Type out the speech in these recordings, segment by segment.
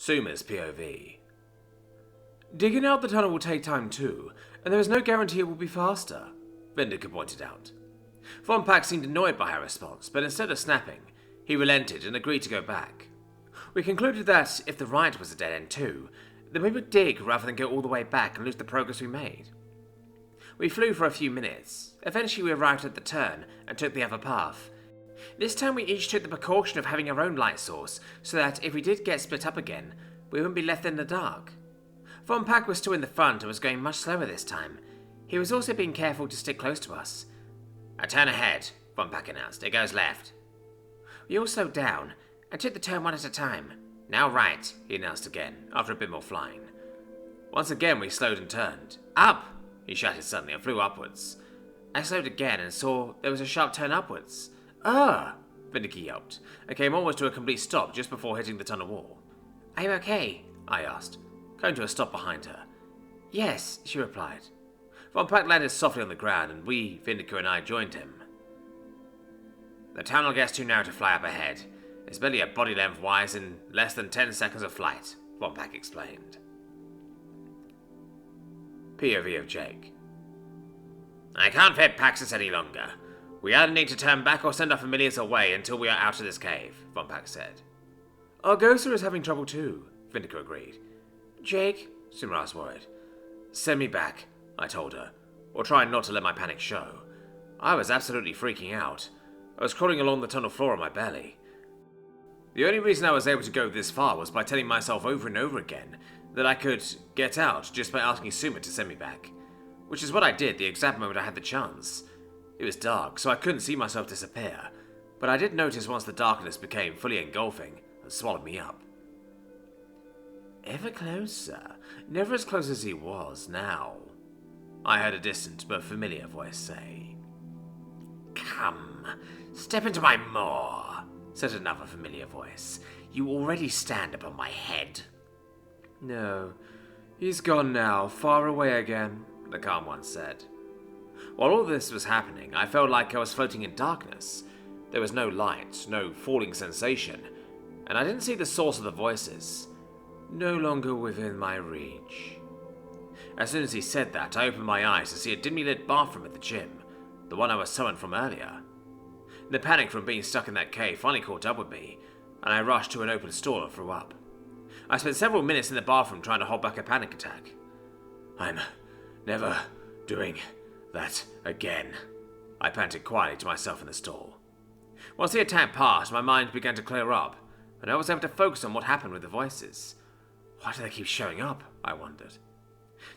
Suma's POV. Digging out the tunnel will take time too, and there is no guarantee it will be faster, Vindica pointed out. Von Pack seemed annoyed by her response, but instead of snapping, he relented and agreed to go back. We concluded that, if the right was a dead end too, then we would dig rather than go all the way back and lose the progress we made. We flew for a few minutes. Eventually we arrived at the turn and took the other path. This time we each took the precaution of having our own light source, so that if we did get split up again, we wouldn't be left in the dark. Von Pack was still in the front and was going much slower this time. He was also being careful to stick close to us. "A turn ahead," Von Pack announced. "It goes left." We all slowed down and took the turn one at a time. "Now right," he announced again, after a bit more flying. Once again we slowed and turned. "Up!" he shouted suddenly and flew upwards. I slowed again and saw there was a sharp turn upwards. "Ah!" Vindica yelped, and came almost to a complete stop just before hitting the tunnel wall. "Are you okay?" I asked, coming to a stop behind her. "Yes," she replied. Von Pack landed softly on the ground, and we, Vindica and I, joined him. "The tunnel gets too narrow to fly up ahead. It's barely a body length wise in less than 10 seconds of flight," Von Pack explained. POV of Jake. "I can't fit Paxus any longer. We either need to turn back or send our familiars away until we are out of this cave," Von Pack said. "Our ghoster is having trouble too," Vindica agreed. "Jake," Sumra was worried. "Send me back," I told her, or trying not to let my panic show. I was absolutely freaking out. I was crawling along the tunnel floor on my belly. The only reason I was able to go this far was by telling myself over and over again that I could get out just by asking Suma to send me back, which is what I did the exact moment I had the chance. It was dark, so I couldn't see myself disappear, but I did notice once the darkness became fully engulfing and swallowed me up. "Ever closer, never as close as he was now," I heard a distant but familiar voice say. "Come, step into my maw," said another familiar voice. "You already stand upon my head." "No, he's gone now, far away again," the calm one said. While all this was happening, I felt like I was floating in darkness. There was no light, no falling sensation, and I didn't see the source of the voices. No longer within my reach. As soon as he said that, I opened my eyes to see a dimly lit bathroom at the gym, the one I was summoned from earlier. The panic from being stuck in that cave finally caught up with me, and I rushed to an open stall and threw up. I spent several minutes in the bathroom trying to hold back a panic attack. "I'm never doing that again," I panted quietly to myself in the stall. Once the attack passed, my mind began to clear up, and I was able to focus on what happened with the voices. Why do they keep showing up? I wondered.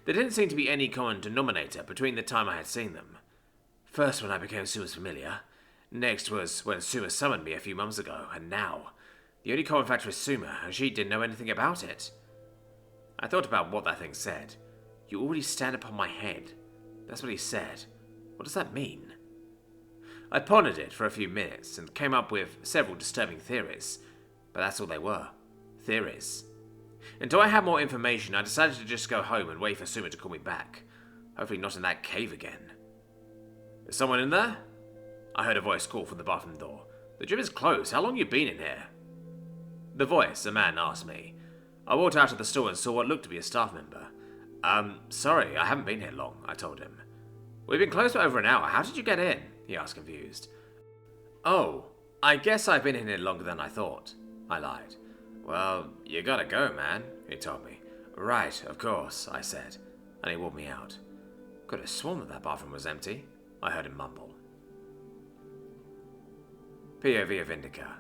There didn't seem to be any common denominator between the time I had seen them. First when I became Suma's familiar, next was when Suma summoned me a few months ago, and now, the only common factor is Suma, and she didn't know anything about it. I thought about what that thing said. "You already stand upon my head." That's what he said. What does that mean? I pondered it for a few minutes and came up with several disturbing theories, but that's all they were. Theories. Until I had more information, I decided to just go home and wait for Suma to call me back. Hopefully not in that cave again. "Is someone in there?" I heard a voice call from the bathroom door. "The gym is closed. How long have you been in here?" The voice, a man, asked me. I walked out of the store and saw what looked to be a staff member. Sorry, I haven't been here long," I told him. "We've been closed for over an hour. How did you get in?" he asked, confused. "Oh, I guess I've been in here longer than I thought," I lied. "Well, you gotta go, man," he told me. "Right, of course," I said, and he walked me out. Could have sworn that bathroom was empty, I heard him mumble. POV of Indica.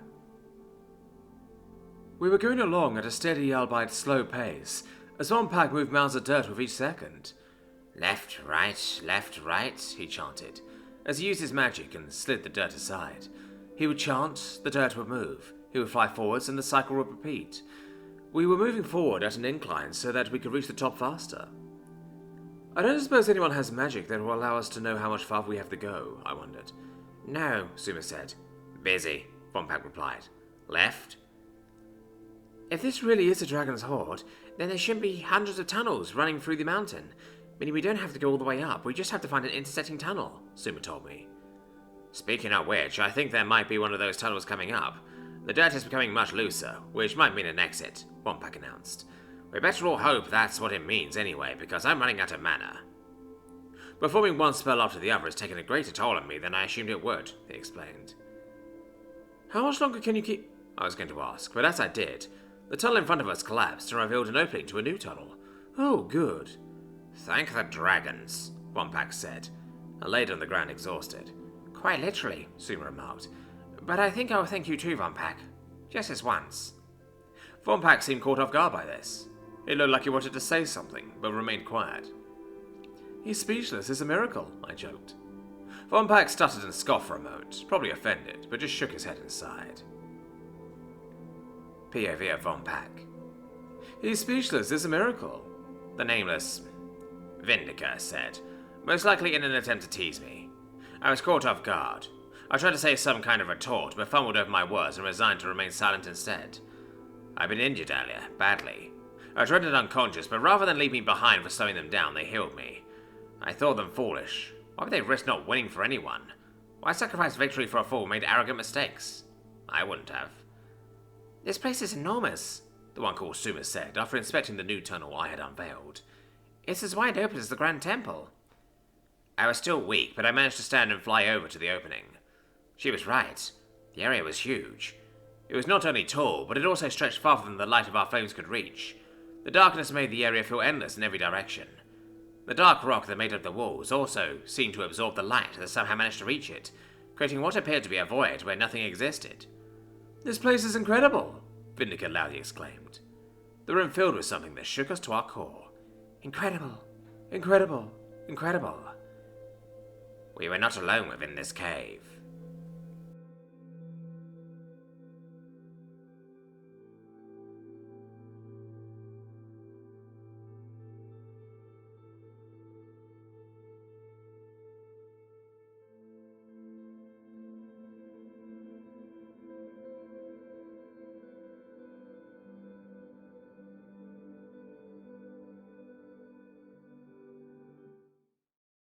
We were going along at a steady albeit slow pace, as Von Pack moved mounds of dirt with each second. Left, right," he chanted, as he used his magic and slid the dirt aside. He would chant, the dirt would move, he would fly forwards, and the cycle would repeat. We were moving forward at an incline so that we could reach the top faster. "I don't suppose anyone has magic that will allow us to know how much farther we have to go," I wondered. "No," Suma said. "Busy," Von Pack replied. "Left?" "If this really is a dragon's hoard, then there shouldn't be hundreds of tunnels running through the mountain, meaning we don't have to go all the way up, we just have to find an intersecting tunnel," Suma told me. "Speaking of which, I think there might be one of those tunnels coming up. The dirt is becoming much looser, which might mean an exit, Wompak announced. We better all hope that's what it means anyway, because I'm running out of mana. Performing one spell after the other has taken a greater toll on me than I assumed it would, he explained. How much longer can you keep... I was going to ask, but as I did, the tunnel in front of us collapsed and revealed an opening to a new tunnel. Oh, good. Thank the dragons, Wompak said, and laid on the ground exhausted. Quite literally, Suma remarked. But I think I'll thank you too, Wompak. Just this once. Wompak seemed caught off guard by this. It looked like he wanted to say something, but remained quiet. He's speechless, it's a miracle, I joked. Wompak stuttered and scoffed for a moment, probably offended, but just shook his head and sighed. POV of Wompak. He's speechless, it's a miracle, the nameless Vindicator said, most likely in an attempt to tease me. I was caught off guard. I tried to say some kind of retort, but fumbled over my words and resigned to remain silent instead. I'd been injured earlier, badly. I was rendered unconscious, but rather than leave me behind for slowing them down, they healed me. I thought them foolish. Why would they risk not winning for anyone? Why sacrifice victory for a fool who made arrogant mistakes? I wouldn't have. This place is enormous, the one called Suma said, after inspecting the new tunnel I had unveiled. It's as wide open as the Grand Temple. I was still weak, but I managed to stand and fly over to the opening. She was right. The area was huge. It was not only tall, but it also stretched farther than the light of our flames could reach. The darkness made the area feel endless in every direction. The dark rock that made up the walls also seemed to absorb the light that somehow managed to reach it, creating what appeared to be a void where nothing existed. This place is incredible, Vindicator loudly exclaimed. The room filled with something that shook us to our core. Incredible, incredible, incredible. We were not alone within this cave.